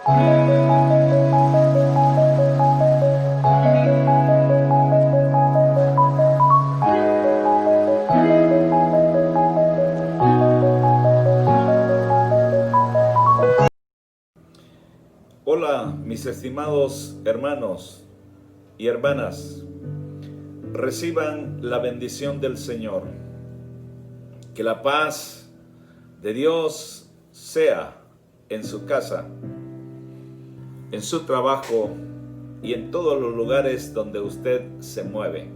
Hola, mis estimados hermanos y hermanas, reciban la bendición del Señor. Que la paz de Dios sea en su casa, en su trabajo y en todos los lugares donde usted se mueve.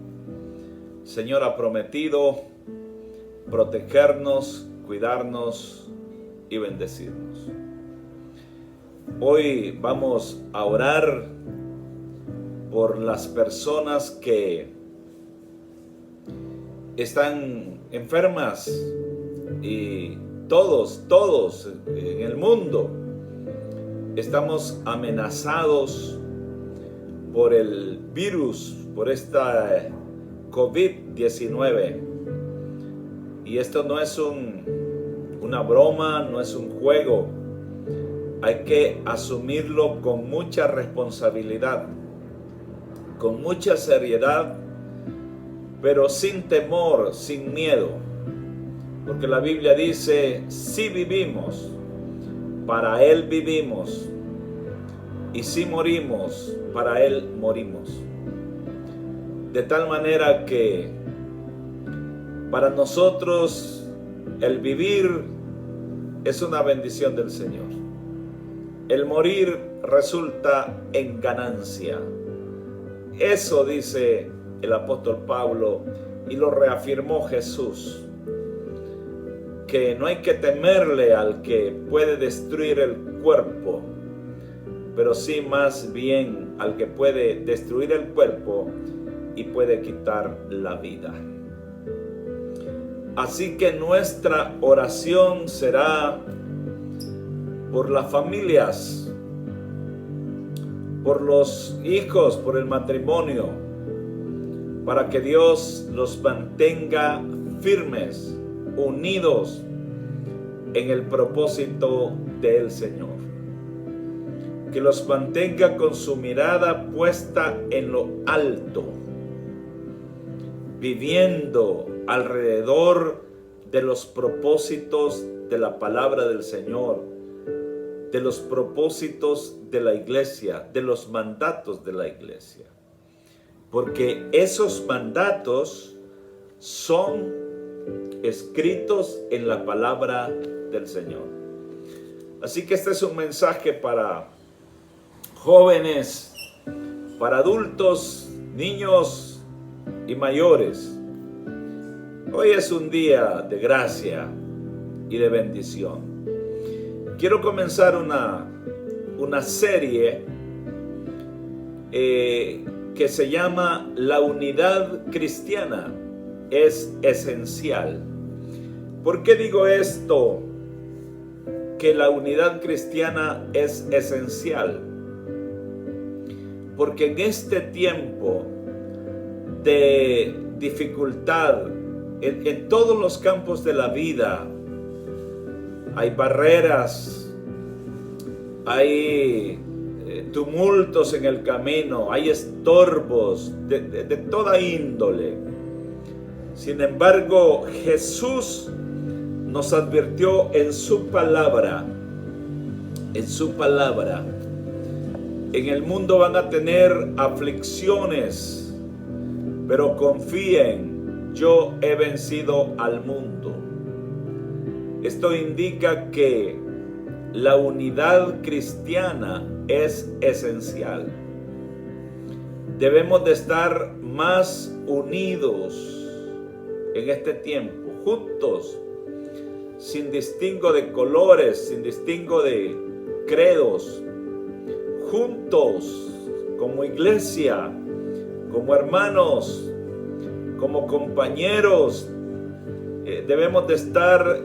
El Señor ha prometido protegernos, cuidarnos y bendecirnos. Hoy vamos a orar por las personas que están enfermas y todos en el mundo estamos amenazados por el virus, por esta COVID-19. Y esto no es una broma, no es un juego. Hay que asumirlo con mucha responsabilidad, con mucha seriedad, pero sin temor, sin miedo. Porque la Biblia dice, si vivimos, para Él vivimos, y si morimos, para Él morimos. De tal manera que para nosotros el vivir es una bendición del Señor. El morir resulta en ganancia. Eso dice el apóstol Pablo y lo reafirmó Jesús, que no hay que temerle al que puede destruir el cuerpo, pero sí más bien al que puede destruir el cuerpo y puede quitar la vida. Así que nuestra oración será por las familias, por los hijos, por el matrimonio, para que Dios los mantenga firmes, unidos en el propósito del Señor. Que los mantenga con su mirada puesta en lo alto, viviendo alrededor de los propósitos de la palabra del Señor, de los propósitos de la iglesia, de los mandatos de la iglesia. Porque esos mandatos son escritos en la palabra del Señor. Así que este es un mensaje para jóvenes, para adultos, niños y mayores. Hoy es un día de gracia y de bendición. Quiero comenzar una serie que se llama La unidad cristiana es esencial. ¿Por qué digo esto? Que la unidad cristiana es esencial. Porque en este tiempo de dificultad, en todos los campos de la vida, hay barreras, hay tumultos en el camino, hay estorbos de toda índole. Sin embargo, Jesús nos advirtió en su palabra, en el mundo van a tener aflicciones, pero confíen, yo he vencido al mundo. Esto indica que la unidad cristiana es esencial. Debemos de estar más unidos en este tiempo, juntos, sin distingo de colores, sin distingo de credos, juntos como iglesia, como hermanos, como compañeros. Debemos de estar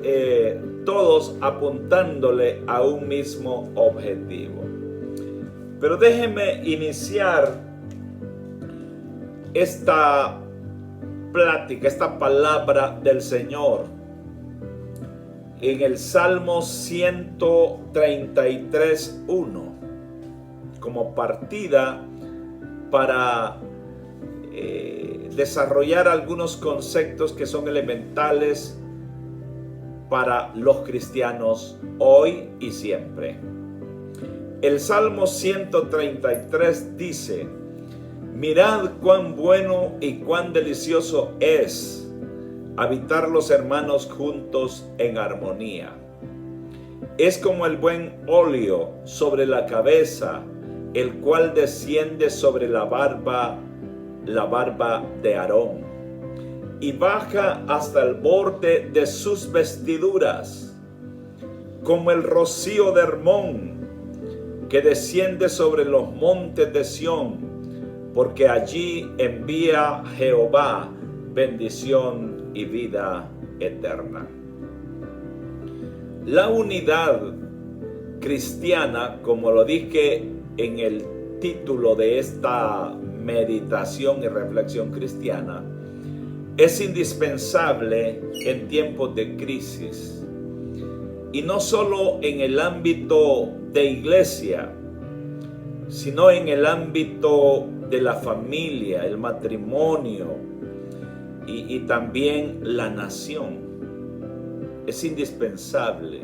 todos apuntándole a un mismo objetivo. Pero déjenme iniciar esta plática, esta palabra del Señor en el Salmo 133:1. como partida para desarrollar algunos conceptos que son elementales para los cristianos hoy y siempre. El Salmo 133 dice: mirad cuán bueno y cuán delicioso es habitar los hermanos juntos en armonía. Es como el buen óleo sobre la cabeza, el cual desciende sobre la barba de Aarón, y baja hasta el borde de sus vestiduras, como el rocío de Hermón, que desciende sobre los montes de Sión, porque allí envía Jehová bendición y vida eterna. La unidad cristiana, como lo dije en el título de esta meditación y reflexión cristiana, es indispensable en tiempos de crisis, y no solo en el ámbito de iglesia, sino en el ámbito de la familia, el matrimonio y también la nación. Es indispensable.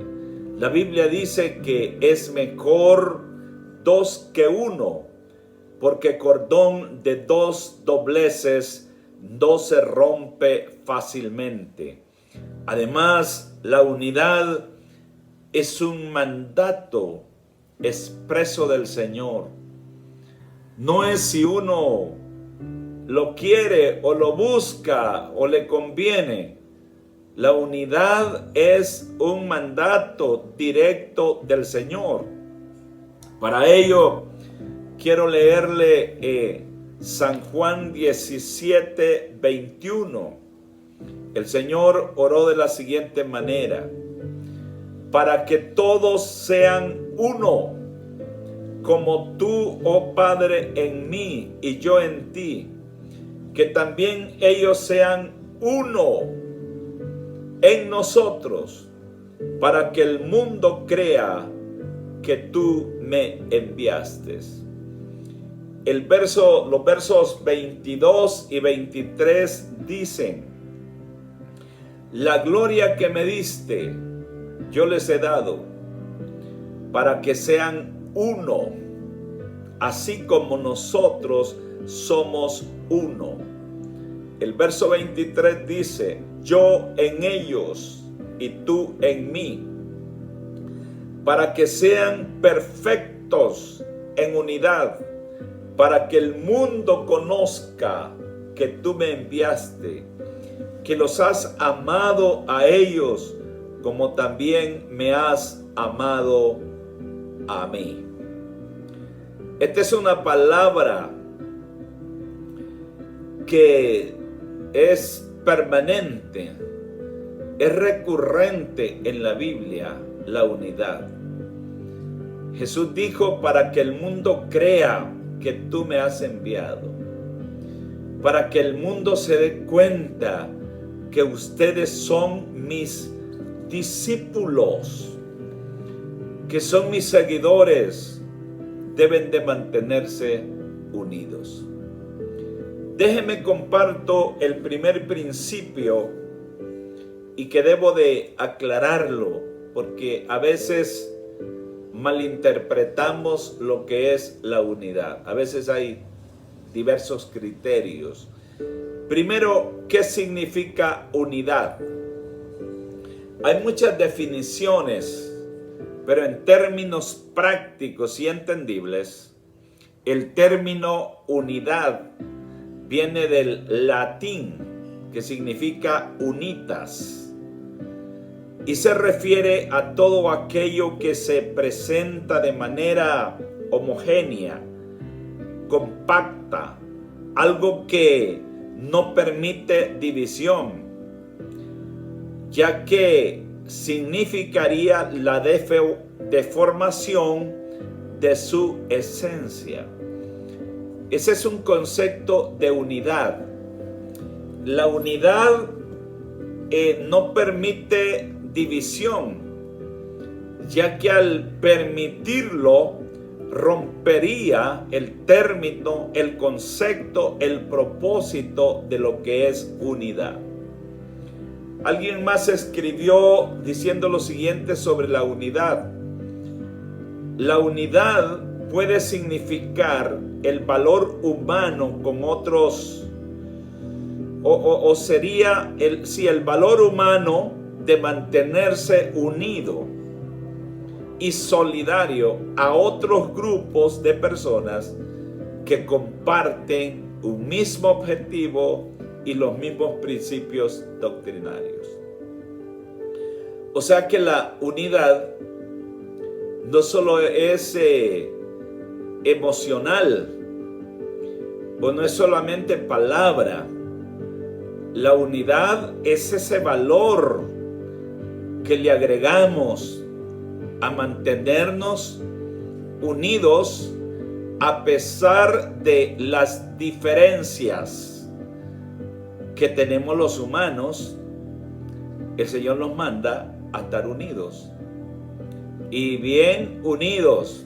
La Biblia dice que es mejor dos que uno, porque cordón de dos dobleces no se rompe fácilmente. Además, la unidad es un mandato expreso del Señor. No es si uno lo quiere o lo busca o le conviene. La unidad es un mandato directo del Señor. Para ello, quiero leerle San Juan 17, 21. El Señor oró de la siguiente manera: para que todos sean uno, como tú, oh Padre, en mí y yo en ti, que también ellos sean uno en nosotros, para que el mundo crea que tú me enviaste. Los versos 22 y 23 dicen: la gloria que me diste yo les he dado, para que sean uno, así como nosotros somos uno. El verso 23 dice: yo en ellos y tú en mí, para que sean perfectos en unidad, para que el mundo conozca que tú me enviaste, que los has amado a ellos como también me has amado a mí. Esta es una palabra que es permanente, es recurrente en la Biblia, la unidad. Jesús dijo: para que el mundo crea que tú me has enviado, para que el mundo se dé cuenta que ustedes son mis discípulos, que son mis seguidores, deben de mantenerse unidos. Déjeme comparto el primer principio y que debo de aclararlo, porque a veces malinterpretamos lo que es la unidad. A veces hay diversos criterios. Primero, ¿qué significa unidad? Hay muchas definiciones, pero en términos prácticos y entendibles, el término unidad viene del latín, que significa unitas, y se refiere a todo aquello que se presenta de manera homogénea, compacta, algo que no permite división, ya que significaría la deformación de su esencia. Ese es un concepto de unidad. La unidad no permite división, ya que al permitirlo, rompería el término, el concepto, el propósito de lo que es unidad. Alguien más escribió diciendo lo siguiente sobre la unidad. La unidad puede significar el valor humano con otros, o sería el valor humano de mantenerse unido y solidario a otros grupos de personas que comparten un mismo objetivo y los mismos principios doctrinarios. O sea que la unidad no solo es emocional, o no es solamente palabra. La unidad es ese valor que le agregamos a mantenernos unidos a pesar de las diferencias que tenemos los humanos. El Señor nos manda a estar unidos y bien unidos.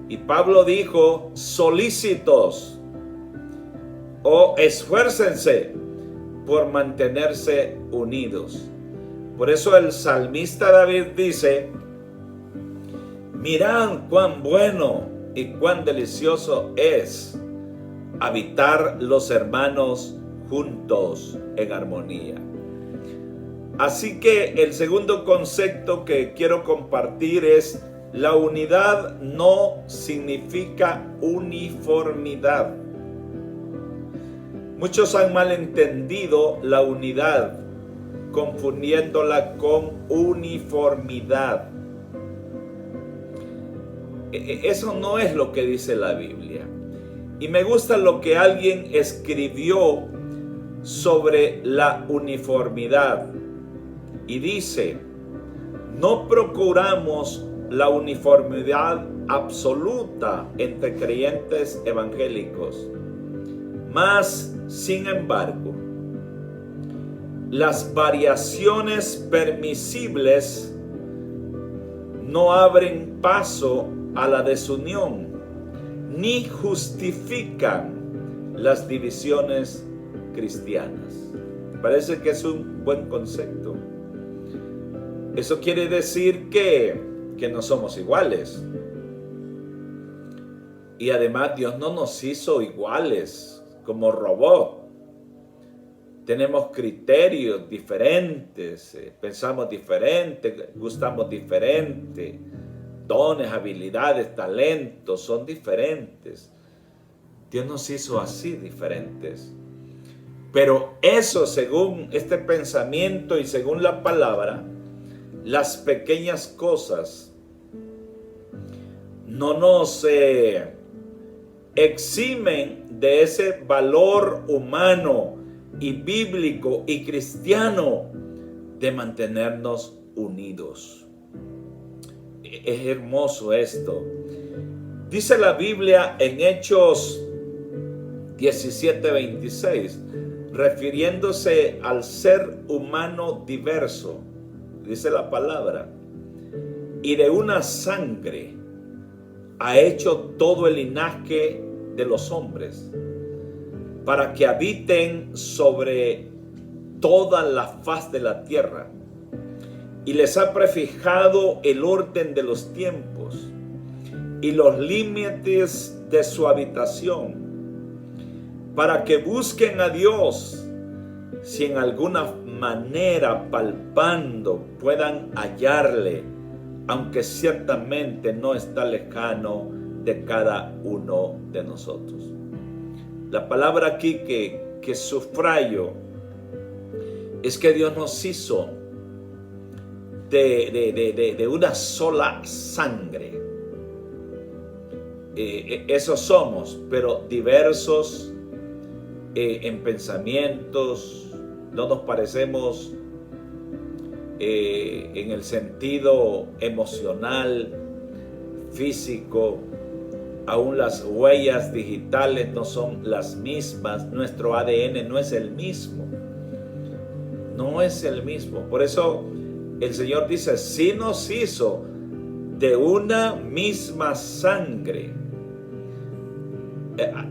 Y Pablo dijo, solícitos o esfuércense por mantenerse unidos. Por eso el salmista David dice, mirad cuán bueno y cuán delicioso es habitar los hermanos juntos en armonía. Así que el segundo concepto que quiero compartir es: la unidad no significa uniformidad. Muchos han malentendido la unidad, confundiéndola con uniformidad. Eso no es lo que dice la Biblia. Y me gusta lo que alguien escribió sobre la uniformidad. Y dice, no procuramos la uniformidad absoluta entre creyentes evangélicos, mas, sin embargo, las variaciones permisibles no abren paso a la desunión, ni justifican las divisiones cristianas. Parece que es un buen concepto. Eso quiere decir que no somos iguales. Y además Dios no nos hizo iguales como robot. Tenemos criterios diferentes, pensamos diferente, gustamos diferente, dones, habilidades, talentos son diferentes. Dios nos hizo así diferentes. Pero eso, según este pensamiento y según la palabra, las pequeñas cosas no nos eximen de ese valor humano y bíblico y cristiano de mantenernos unidos. Es hermoso esto. Dice la Biblia en Hechos 17:26, refiriéndose al ser humano diverso, dice la palabra, y de una sangre ha hecho todo el linaje de los hombres, para que habiten sobre toda la faz de la tierra, y les ha prefijado el orden de los tiempos y los límites de su habitación, para que busquen a Dios, si en alguna manera palpando puedan hallarle, aunque ciertamente no está lejano de cada uno de nosotros. La palabra aquí que subrayo es que Dios nos hizo de una sola sangre. Eso somos, pero diversos en pensamientos. No nos parecemos en el sentido emocional, físico. Aún las huellas digitales no son las mismas. Nuestro ADN no es el mismo. No es el mismo. Por eso el Señor dice, sí nos hizo de una misma sangre,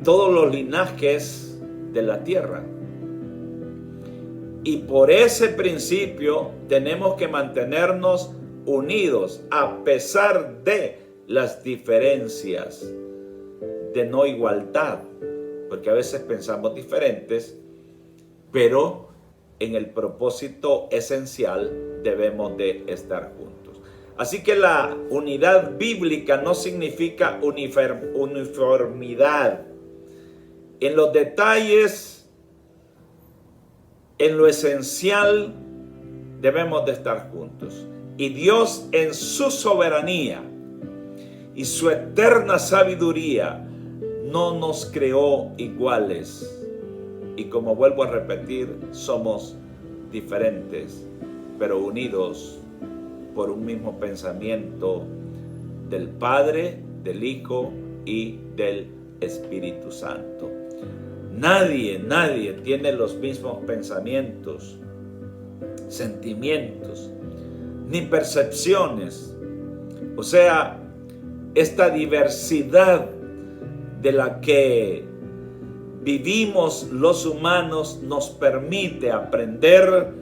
todos los linajes de la tierra. Y por ese principio tenemos que mantenernos unidos a pesar de las diferencias de no igualdad, porque a veces pensamos diferentes, pero en el propósito esencial debemos de estar juntos. Así que la unidad bíblica no significa uniformidad. En los detalles, en lo esencial, debemos de estar juntos. Y Dios, en su soberanía y su eterna sabiduría, no nos creó iguales. Y como vuelvo a repetir, somos diferentes, pero unidos por un mismo pensamiento del Padre, del Hijo y del Espíritu Santo. Nadie tiene los mismos pensamientos, sentimientos, ni percepciones. O sea, esta diversidad de la que vivimos los humanos nos permite aprender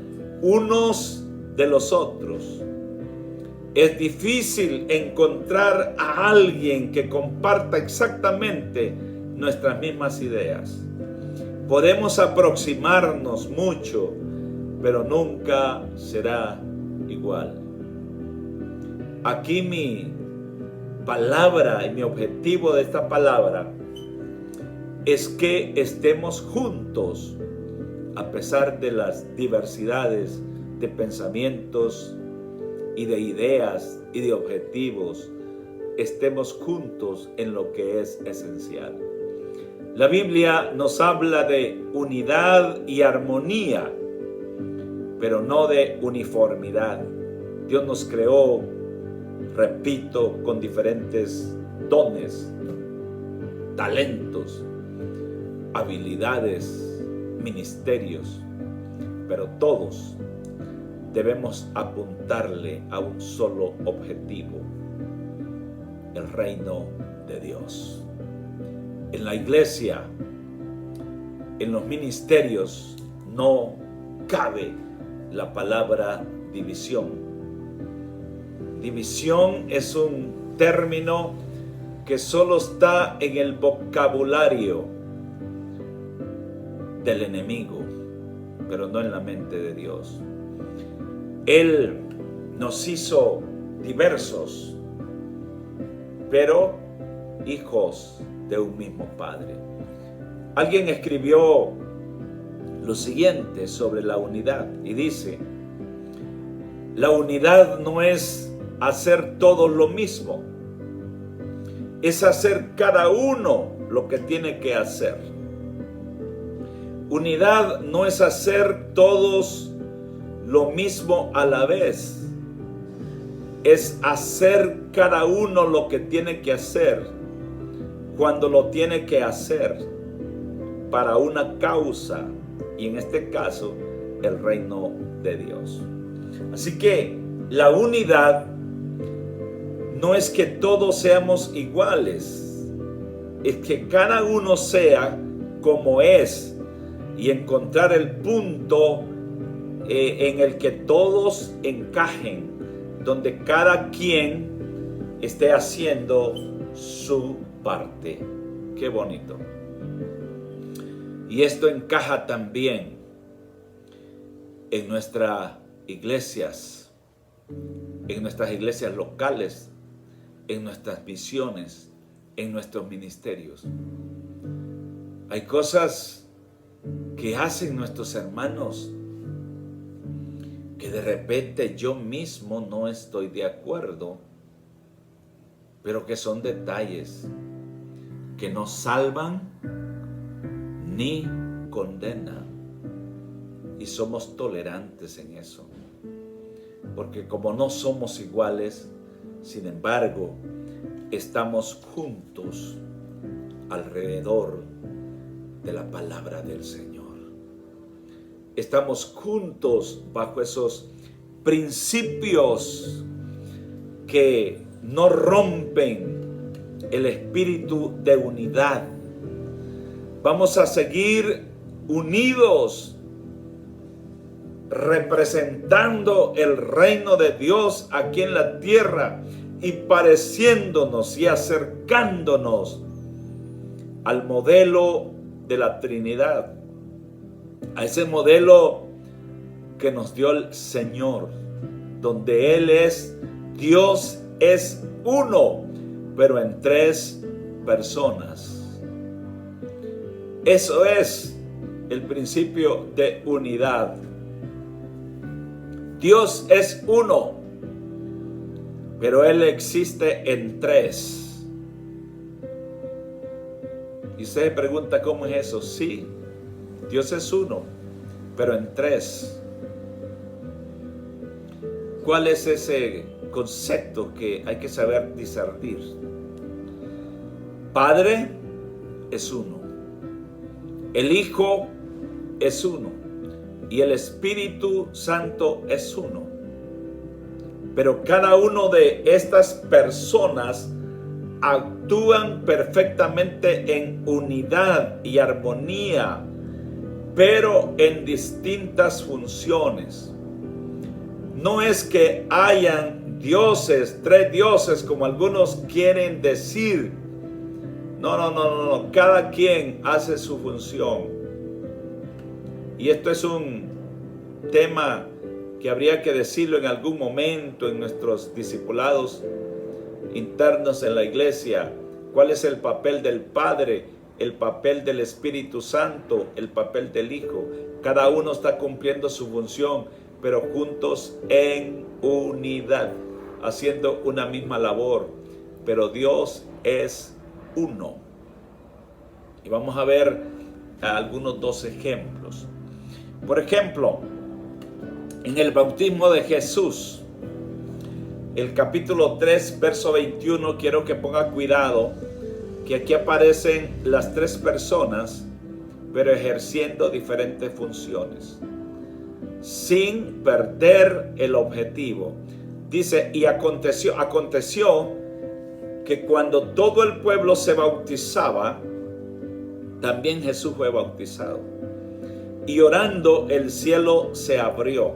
unos de los otros. Es difícil encontrar a alguien que comparta exactamente nuestras mismas ideas. Podemos aproximarnos mucho, pero nunca será igual. Aquí mi palabra y mi objetivo de esta palabra es que estemos juntos a pesar de las diversidades de pensamientos y de ideas y de objetivos. Estemos juntos en lo que es esencial. La Biblia nos habla de unidad y armonía, pero no de uniformidad. Dios nos creó, repito, con diferentes dones, talentos, habilidades, ministerios, pero todos debemos apuntarle a un solo objetivo: el reino de Dios. En la iglesia, en los ministerios, no cabe la palabra división. División es un término que solo está en el vocabulario del enemigo, pero no en la mente de Dios. Él nos hizo diversos, pero hijos de un mismo Padre. Alguien escribió lo siguiente sobre la unidad y dice: la unidad no es hacer todos lo mismo, es hacer cada uno lo que tiene que hacer. Unidad no es hacer todos lo mismo a la vez, es hacer cada uno lo que tiene que hacer cuando lo tiene que hacer para una causa, y en este caso el reino de Dios. Así que la unidad no es que todos seamos iguales, es que cada uno sea como es y encontrar el punto en el que todos encajen, donde cada quien esté haciendo su parte. Qué bonito. Y esto encaja también en nuestras iglesias locales, en nuestras misiones, en nuestros ministerios. Hay cosas que hacen nuestros hermanos que de repente yo mismo no estoy de acuerdo, pero que son detalles que no salvan ni condenan, y somos tolerantes en eso, porque como no somos iguales, sin embargo, estamos juntos alrededor de la palabra del Señor. Estamos juntos bajo esos principios que no rompen el espíritu de unidad. Vamos a seguir unidos, representando el reino de Dios aquí en la tierra y pareciéndonos y acercándonos al modelo de la Trinidad, a ese modelo que nos dio el Señor, donde Él es Dios, es uno, pero en tres personas. Eso es el principio de unidad. Dios es uno, pero Él existe en tres. Y usted se pregunta, ¿cómo es eso? Sí, Dios es uno, pero en tres. ¿Cuál es ese concepto que hay que saber discernir? Padre es uno, el Hijo es uno y el Espíritu Santo es uno. Pero cada uno de estas personas actúan perfectamente en unidad y armonía, pero en distintas funciones. No es que hayan dioses, tres dioses, como algunos quieren decir. No. Cada quien hace su función. Y esto es un tema que habría que decirlo en algún momento en nuestros discipulados internos en la iglesia. ¿Cuál es el papel del Padre, el papel del Espíritu Santo, el papel del Hijo? Cada uno está cumpliendo su función, pero juntos en unidad, haciendo una misma labor. Pero Dios es uno. Y vamos a ver algunos dos ejemplos. Por ejemplo, en el bautismo de Jesús, el capítulo 3, verso 21, quiero que ponga cuidado, que aquí aparecen las tres personas, pero ejerciendo diferentes funciones, sin perder el objetivo. Dice, y aconteció que cuando todo el pueblo se bautizaba, también Jesús fue bautizado. Y orando, el cielo se abrió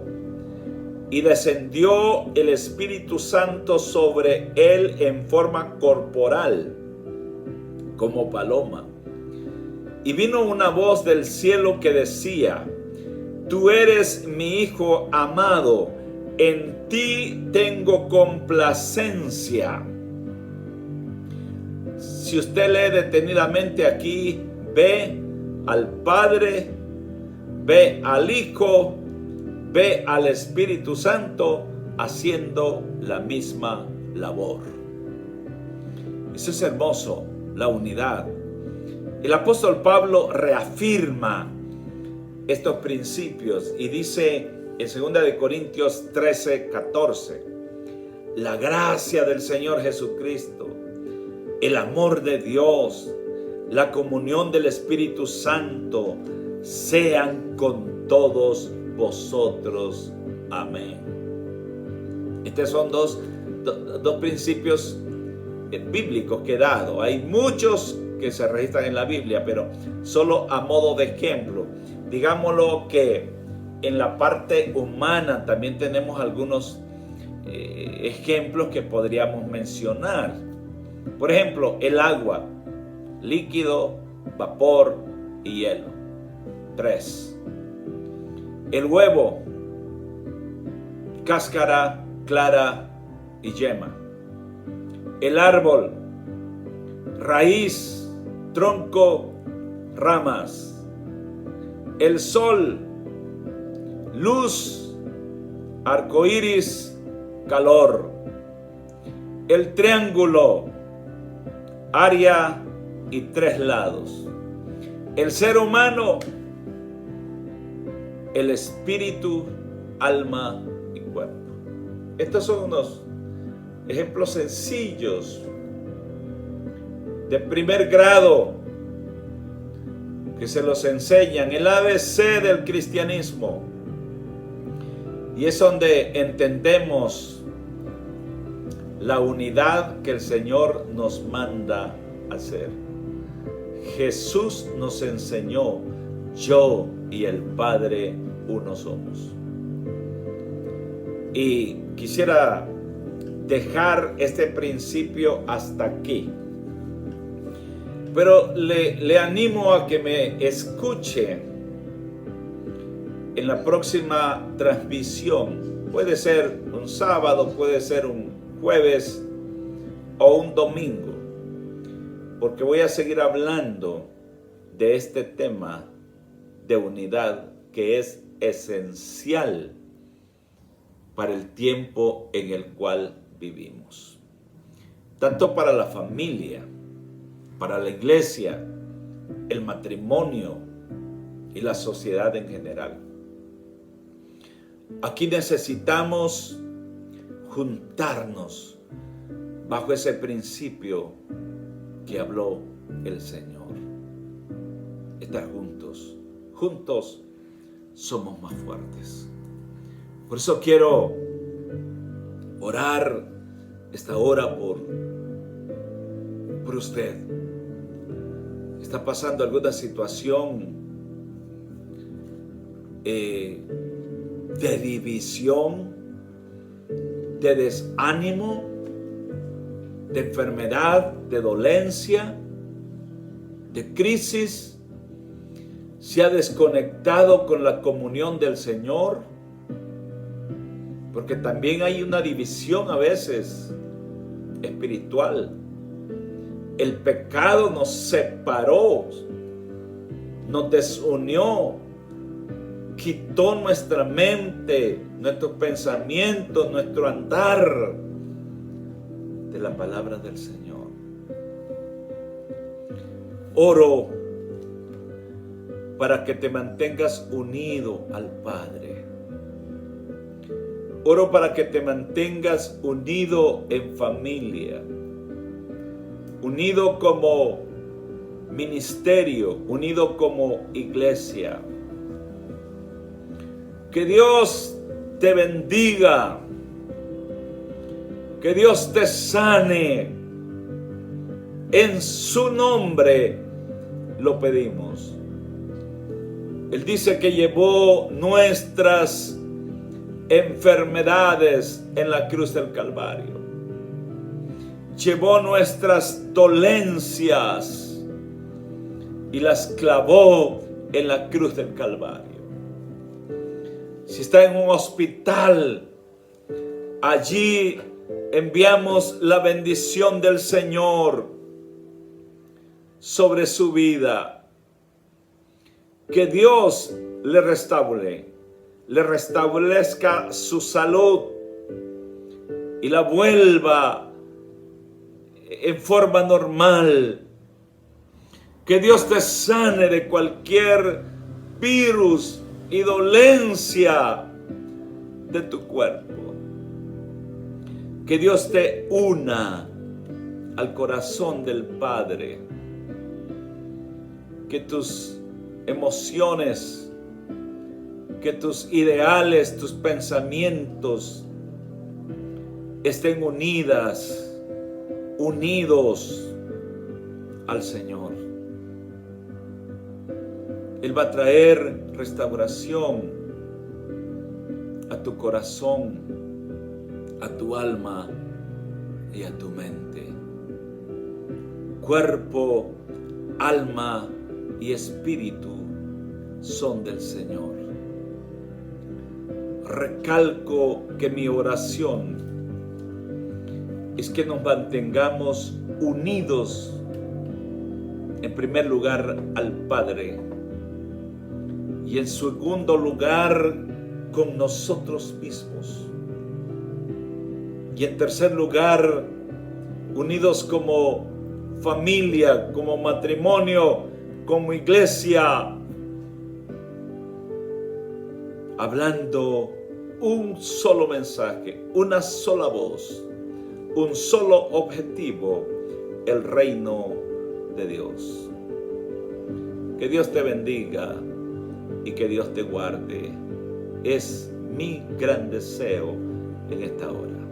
y descendió el Espíritu Santo sobre él en forma corporal, como paloma. Y vino una voz del cielo que decía: Tú eres mi Hijo amado, en ti tengo complacencia. Si usted lee detenidamente aquí, ve al Padre, ve al Hijo, ve al Espíritu Santo haciendo la misma labor. Eso es hermoso, la unidad. El apóstol Pablo reafirma estos principios y dice en 2 Corintios 13:14: la gracia del Señor Jesucristo, el amor de Dios, la comunión del Espíritu Santo sean con todos vosotros. Amén. Estos son dos principios bíblicos que he dado. Hay muchos que se registran en la Biblia, pero solo a modo de ejemplo. Digámoslo que en la parte humana también tenemos algunos ejemplos que podríamos mencionar. Por ejemplo, el agua, líquido, vapor y hielo. 3. El huevo, cáscara, clara y yema. El árbol, raíz, tronco, ramas. El sol, luz, arcoíris, calor. El triángulo, área y 3 lados. El ser humano, el espíritu, alma y cuerpo. Estos son unos ejemplos sencillos de primer grado que se los enseñan, el ABC del cristianismo. Y es donde entendemos la unidad que el Señor nos manda hacer. Jesús nos enseñó: yo y el Padre uno somos. Y quisiera dejar este principio hasta aquí. Pero le animo a que me escuche en la próxima transmisión. Puede ser un sábado, puede ser un jueves o un domingo, porque voy a seguir hablando de este tema de unidad que es esencial para el tiempo en el cual vivimos. Tanto para la familia, para la iglesia, el matrimonio y la sociedad en general. Aquí necesitamos juntarnos bajo ese principio que habló el Señor. Estar juntos. Juntos somos más fuertes. Por eso quiero orar esta hora por usted. Está pasando alguna situación de división, de desánimo, de enfermedad, de dolencia, de crisis. Se ha desconectado con la comunión del Señor, porque también hay una división a veces espiritual. El pecado nos separó, nos desunió, quitó nuestra mente, nuestros pensamientos, nuestro andar de la palabra del Señor. Oro para que te mantengas unido al Padre. Oro para que te mantengas unido en familia, unido como ministerio, unido como iglesia. Que Dios te bendiga, que Dios te sane. En su nombre lo pedimos. Él dice que llevó nuestras enfermedades en la cruz del Calvario. Llevó nuestras dolencias y las clavó en la cruz del Calvario. Si está en un hospital, allí enviamos la bendición del Señor sobre su vida. Que Dios le restablezca su salud y la vuelva en forma normal. Que Dios te sane de cualquier virus y dolencia de tu cuerpo. Que Dios te una al corazón del Padre. Que tus emociones, que tus ideales, tus pensamientos estén unidos al Señor. Él va a traer restauración a tu corazón, a tu alma y a tu mente. Cuerpo, alma y espíritu son del Señor. Recalco que mi oración es que nos mantengamos unidos, en primer lugar, al Padre, y en segundo lugar, con nosotros mismos, y en tercer lugar, unidos como familia, como matrimonio, como iglesia, hablando un solo mensaje, una sola voz, un solo objetivo: el reino de Dios. Que Dios te bendiga y que Dios te guarde. Es mi gran deseo en esta hora.